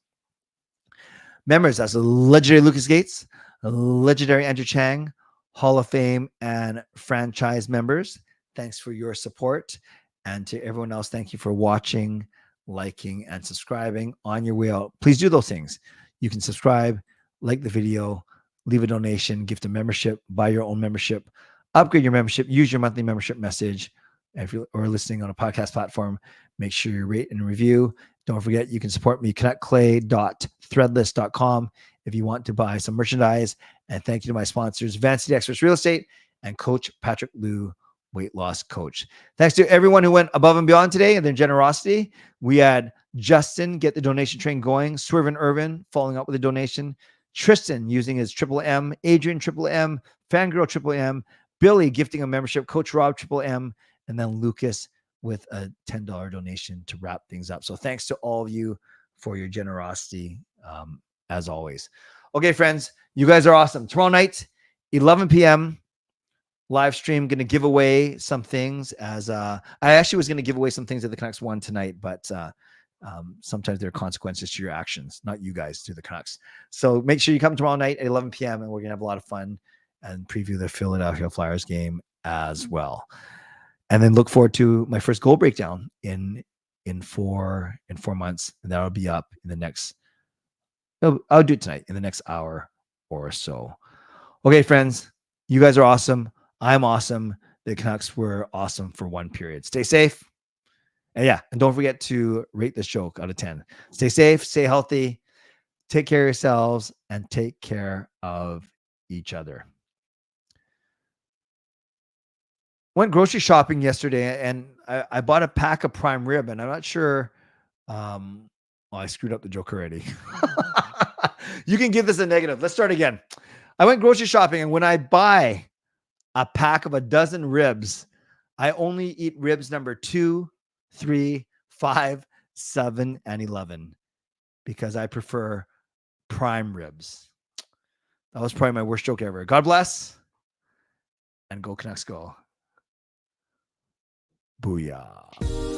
Members, that's legendary Lucas Gates, legendary Andrew Chang, Hall of Fame and franchise members. Thanks for your support. And to everyone else, thank you for watching, liking, and subscribing on your way out. Please do those things. You can subscribe, like the video, leave a donation, gift a membership, buy your own membership, upgrade your membership, use your monthly membership message. If you are listening on a podcast platform, make sure you rate and review. Don't forget, you can support me, connectclay.threadless.com if you want to buy some merchandise. And thank you to my sponsors, Vancity Experts Real Estate and Coach Patrick Liu, Weight Loss Coach. Thanks to everyone who went above and beyond today and their generosity. We had Justin get the donation train going, Swervin Irvin following up with a donation, Tristan using his Triple M, Adrian Triple M, Fangirl Triple M, Billy gifting a membership, Coach Rob Triple M, and then Lucas with a $10 donation to wrap things up. So thanks to all of you for your generosity, as always. Okay, friends, you guys are awesome. Tomorrow night, 11 p.m., live stream, going to give away some things as I actually was going to give away some things that the Canucks won tonight, but sometimes there are consequences to your actions, not you guys, to the Canucks. So make sure you come tomorrow night at 11 p.m. and we're going to have a lot of fun and preview the Philadelphia Flyers game as well. And then look forward to my first goal breakdown in 4 months. And that'll be up in the next, I'll do it tonight in the next hour or so. Okay, friends, you guys are awesome. I'm awesome. The Canucks were awesome for one period. Stay safe. And and don't forget to rate this joke out of 10. Stay safe, stay healthy, take care of yourselves, and take care of each other. Went grocery shopping yesterday, and I bought a pack of prime rib, and I'm not sure. I screwed up the joke already. You can give this a negative. Let's start again. I went grocery shopping, and when I buy a pack of a dozen ribs, I only eat ribs number 2, 3, 5, 7, and 11 because I prefer prime ribs. That was probably my worst joke ever. God bless, and go Canucks go. Booyah.